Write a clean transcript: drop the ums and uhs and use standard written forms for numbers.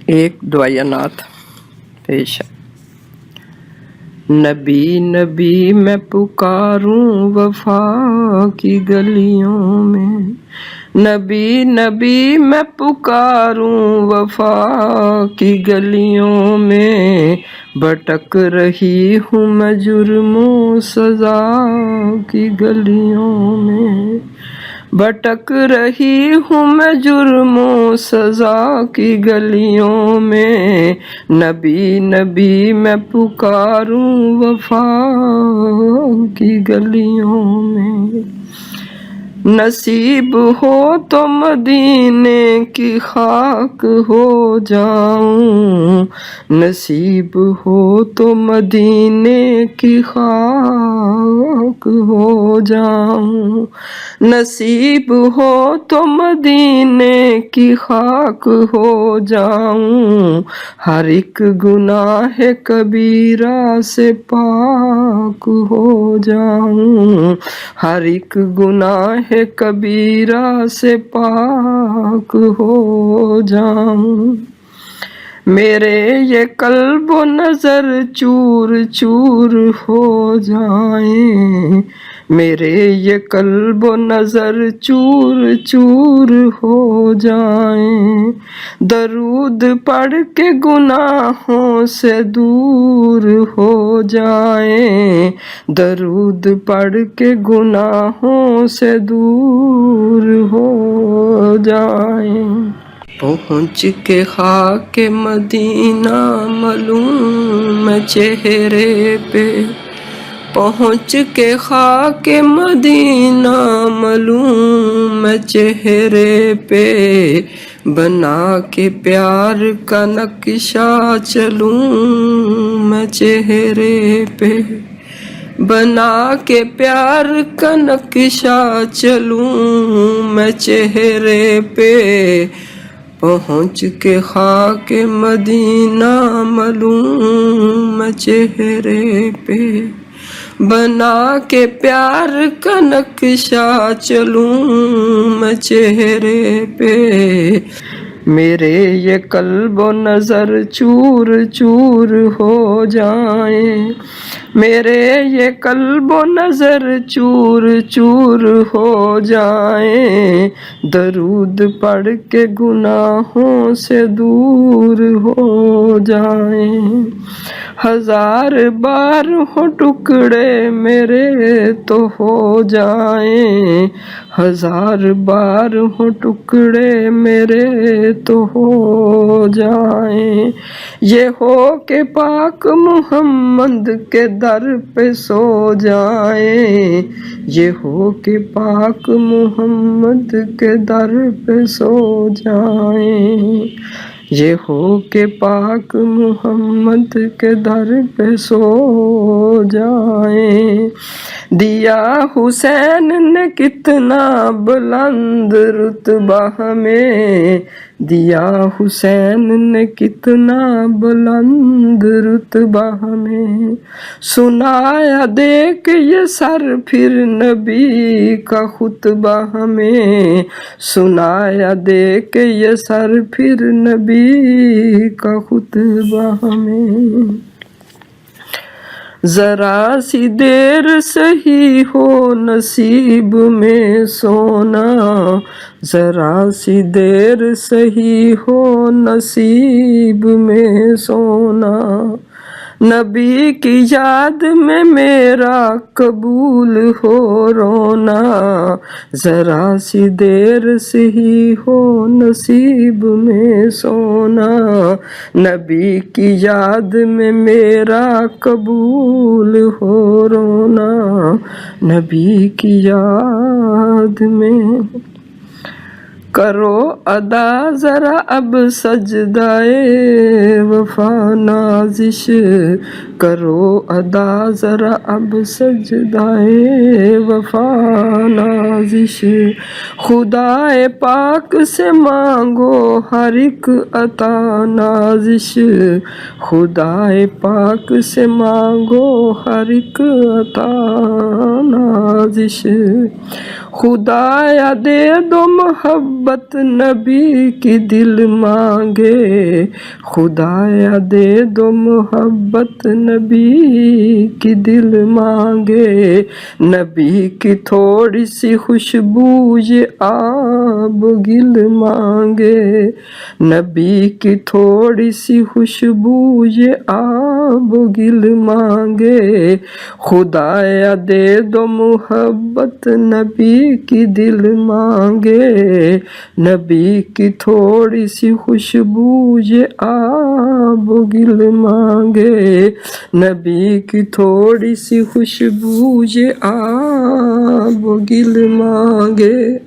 ایک دعائیہ نعت پیش ہے۔ نبی نبی میں پکاروں وفا کی گلیوں میں، نبی نبی میں پکاروں وفا کی گلیوں میں، بھٹک رہی ہوں میں جرم و سزا کی گلیوں میں، بھٹک رہی ہوں میں جرم و سزا کی گلیوں میں، نبی نبی میں پکاروں وفا کی گلیوں میں۔ نصیب ہو تو مدینے کی خاک ہو جاؤں، نصیب ہو تو مدینے کی خاک ہو جاؤں، نصیب ہو تو مدینے کی خاک ہو جاؤں، ہر ایک گناہ کبیرہ سے پاک ہو جاؤں، ہر ایک گناہ کبیرہ سے پاک ہو جاؤں۔ میرے یہ قلب و نظر چور چور ہو جائیں، میرے یہ قلب و نظر چور چور ہو جائیں، درود پڑھ کے گناہوں سے دور ہو جائیں، درود پڑھ کے گناہوں سے دور ہو جائیں۔ پہنچ کے خاک مدینہ ملوں میں چہرے پہ، پہنچ کے خاک مدینہ ملوں میں چہرے پہ، بنا کے پیار کا نقشہ چلوں میں چہرے پہ، بنا کے پیار کا نقشہ چلوں میں چہرے پہ، پہنچ کے خاک مدینہ ملوں میں چہرے پہ، بنا کے پیار کا نقشہ چلوں میں چہرے پہ، میرے یہ قلب و نظر چور چور ہو جائیں، میرے یہ قلب و نظر چور چور ہو جائیں، درود پڑھ کے گناہوں سے دور ہو جائیں، ہزار بار ہو ٹکڑے میرے تو ہو جائیں، ہزار بار ہو ٹکڑے میرے تو ہو جائیں، یہ ہو کہ پاک محمد کے در پہ سو جائیں، یہ ہو کہ پاک محمد کے در پہ سو جائیں، یہ ہو کہ پاک محمد کے در پہ سو جائیں۔ دیا حسین نے کتنا بلند رتبہ ہمیں، دیا حسین نے کتنا بلند رتبہ ہمیں، سنایا دیکھ یہ سر پھر نبی کا خطبہ ہمیں، سنایا دیکھ یہ سر پھر نبی کا خطبہ ہمیں۔ ذرا سی دیر سہی ہو نصیب میں سونا، ذرا سی دیر سہی ہو نصیب میں سونا، نبی کی یاد میں میرا قبول ہو رونا، ذرا سی دیر سہی ہو نصیب میں سونا، نبی کی یاد میں میرا قبول ہو رونا، نبی کی یاد میں۔ کرو ادا ذرا اب سجدائے وفا نازش، کرو ادا ذرا اب سجدائے وفا نازش، خدائے پاک سے مانگو ہر ایک عطا نازش، خدائے پاک سے مانگو ہر ایک عطا نازش، خدایا دے دو محبت نبی کی دل مانگے، خدایا دے دو محبت نبی کی دل مانگے، نبی کی تھوڑی سی خوشبو یہ آب گل مانگے، نبی کی تھوڑی سی خوشبو یہ آب گل مانگے، خدایا دے دو محبت نبی کی دل مانگے، نبی کی تھوڑی سی خوشبو یہ آب گل مانگے، نبی کی تھوڑی سی خوشبو یہ آب گل مانگے۔